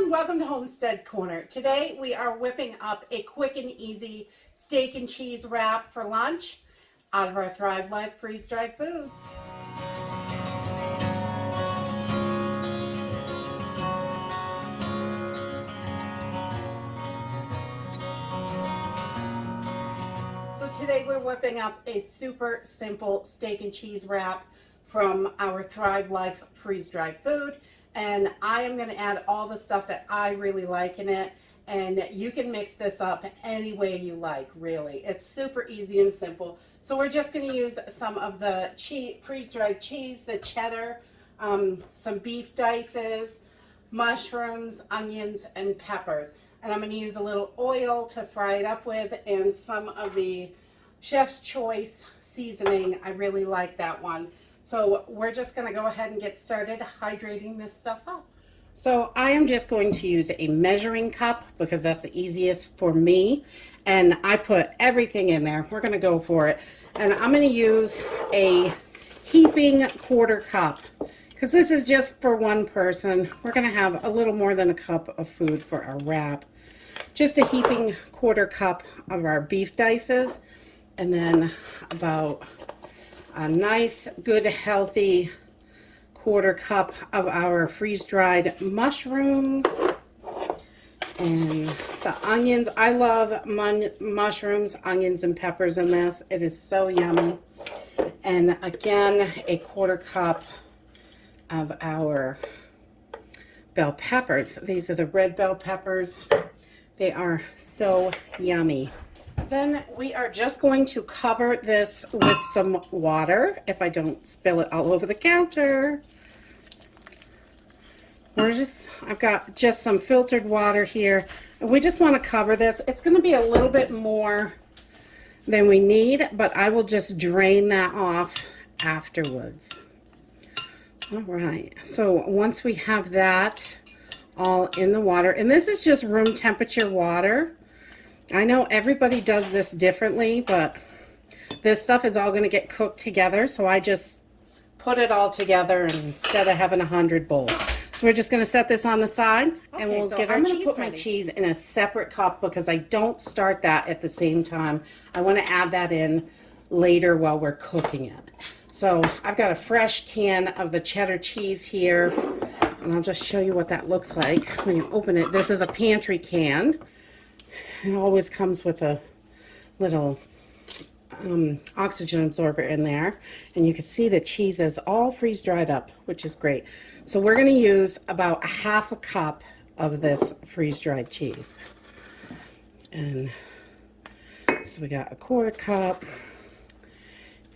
everyone, welcome to Homestead Corner. Today we are whipping up a quick and easy steak and cheese wrap for lunch out of our Thrive Life freeze-dried foods. So today we're whipping up a super simple steak and cheese wrap from our Thrive Life freeze-dried food. And I am going to add all the stuff that I really like in it. And you can mix this up any way you like, really. It's super easy and simple. So we're just going to use some of the freeze-dried cheese, the cheddar, some beef dices, mushrooms, onions, and peppers. And I'm going to use a little oil to fry it up with and some of the Chef's Choice seasoning. I really like that one. So we're just going to go ahead and get started hydrating this stuff up. So I am just going to use a measuring cup because that's the easiest for me. And I put everything in there. We're going to go for it. And I'm going to use a heaping quarter cup because this is just for one person. We're going to have a little more than a cup of food for our wrap. Just a heaping quarter cup of our beef dices. And then about a nice, good, healthy quarter cup of our freeze-dried mushrooms. And the onions, I love mushrooms, onions, and peppers in this. It is so yummy. And again, a quarter cup of our bell peppers. These are the red bell peppers. They are so yummy. Then we are just going to cover this with some water if I don't spill it all over the counter. I've got just some filtered water here. And we just want to cover this. It's going to be a little bit more than we need, but I will just drain that off afterwards. All right, so once we have that all in the water, and this is just room temperature water. I know everybody does this differently, but this stuff is all going to get cooked together, so I just put it all together instead of having 100 bowls. So we're just going to set this on the side, and we'll get our cheese ready. I'm going to put my cheese in a separate cup because I don't start that at the same time. I want to add that in later while we're cooking it. So I've got a fresh can of the cheddar cheese here, and I'll just show you what that looks like when you open it. This is a Pantry can. It always comes with a little oxygen absorber in there, and you can see the cheese is all freeze dried up, which is great. So we're going to use about a half a cup of this freeze dried cheese, and so we got a quarter cup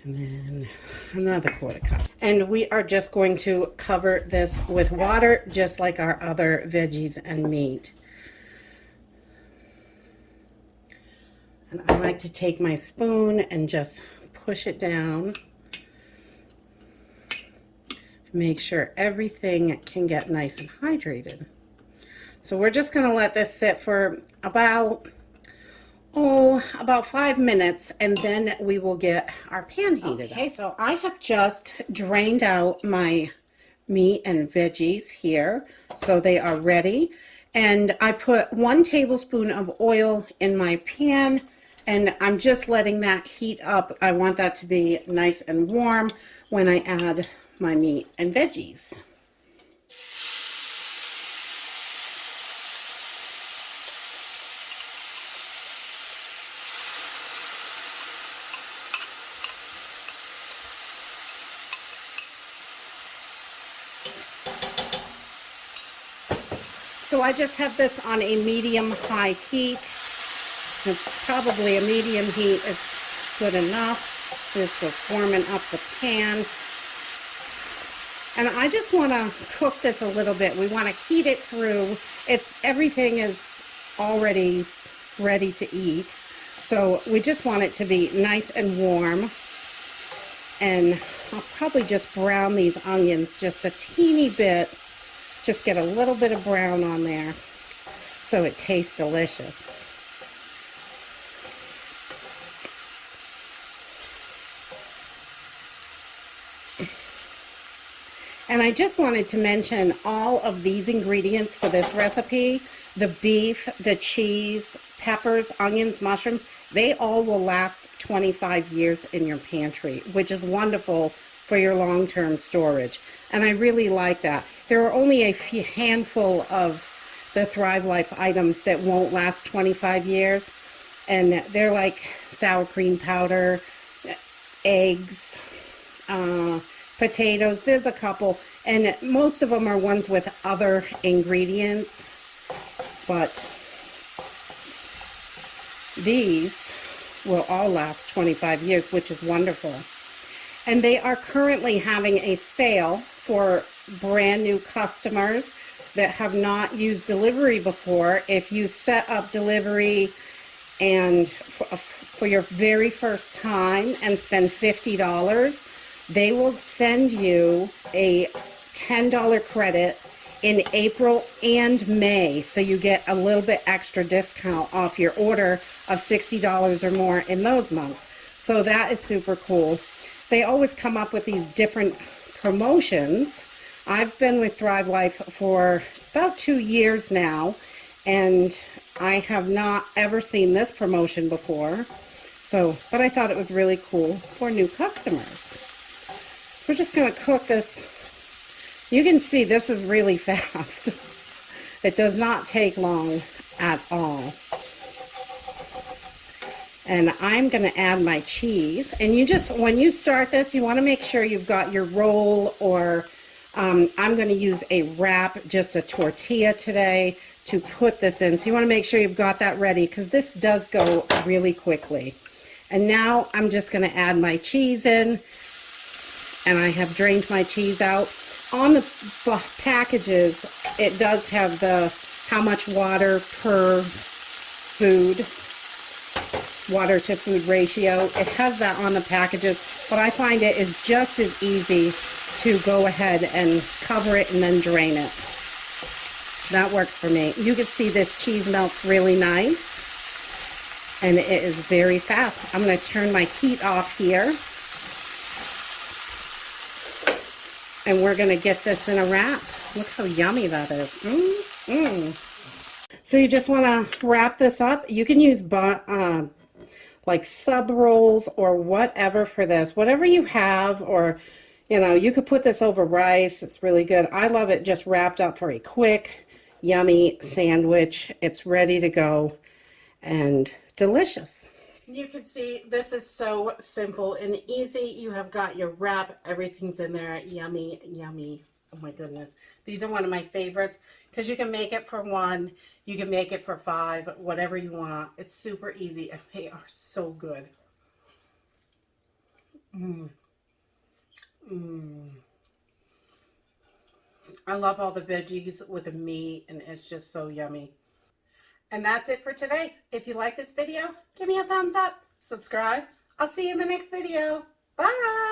and then another quarter cup, and we are just going to cover this with water just like our other veggies and meat. And I like to take my spoon and just push it down. Make sure everything can get nice and hydrated. So we're just going to let this sit for about 5 minutes, and then we will get our pan heated. Okay, so I have just drained out my meat and veggies here, so they are ready. And I put 1 tablespoon of oil in my pan, and I'm just letting that heat up. I want that to be nice and warm when I add my meat and veggies. So I just have this on a medium-high heat. It's probably a medium heat. It's good enough. This was warming up the pan. And I just want to cook this a little bit. We want to heat it through. Everything is already ready to eat. So we just want it to be nice and warm. And I'll probably just brown these onions just a teeny bit. Just get a little bit of brown on there so it tastes delicious. And I just wanted to mention all of these ingredients for this recipe, the beef, the cheese, peppers, onions, mushrooms, they all will last 25 years in your pantry, which is wonderful for your long-term storage. And I really like that. There are only a few handful of the Thrive Life items that won't last 25 years. And they're like sour cream powder, eggs, potatoes. There's a couple, and most of them are ones with other ingredients, but these will all last 25 years, which is wonderful. And they are currently having a sale for brand new customers that have not used delivery before. If you set up delivery and for your very first time and spend $50, they will send you a $10 credit in April and May, so you get a little bit extra discount off your order of $60 or more in those months. So that is super cool. They always come up with these different promotions. I've been with Thrive Life for about 2 years now, and I have not ever seen this promotion before. So, but I thought it was really cool for new customers. We're just going to cook this. You can see this is really fast. It does not take long at all. And I'm going to add my cheese. And you just, when you start this, you want to make sure you've got your roll, or I'm going to use a wrap, just a tortilla today, to put this in. So you want to make sure you've got that ready, because this does go really quickly. And now I'm just going to add my cheese in, and I have drained my cheese out. On the packages, it does have the how much water per food, water to food ratio. It has that on the packages, but I find it is just as easy to go ahead and cover it and then drain it. That works for me. You can see this cheese melts really nice, and it is very fast. I'm going to turn my heat off here, and we're going to get this in a wrap. Look how yummy that is. So you just want to wrap this up. You can use like sub rolls or whatever for this. Whatever you have, or you know, you could put this over rice. It's really good. I love it just wrapped up for a quick, yummy sandwich. It's ready to go and delicious. You can see this is so simple and easy. You have got your wrap. Everything's in there. Yummy, yummy. Oh my goodness. These are one of my favorites because you can make it for 1. You can make it for 5, whatever you want. It's super easy and they are so good. I love all the veggies with the meat, and it's just so yummy. And that's it for today. If you like this video, give me a thumbs up, subscribe. I'll see you in the next video. Bye.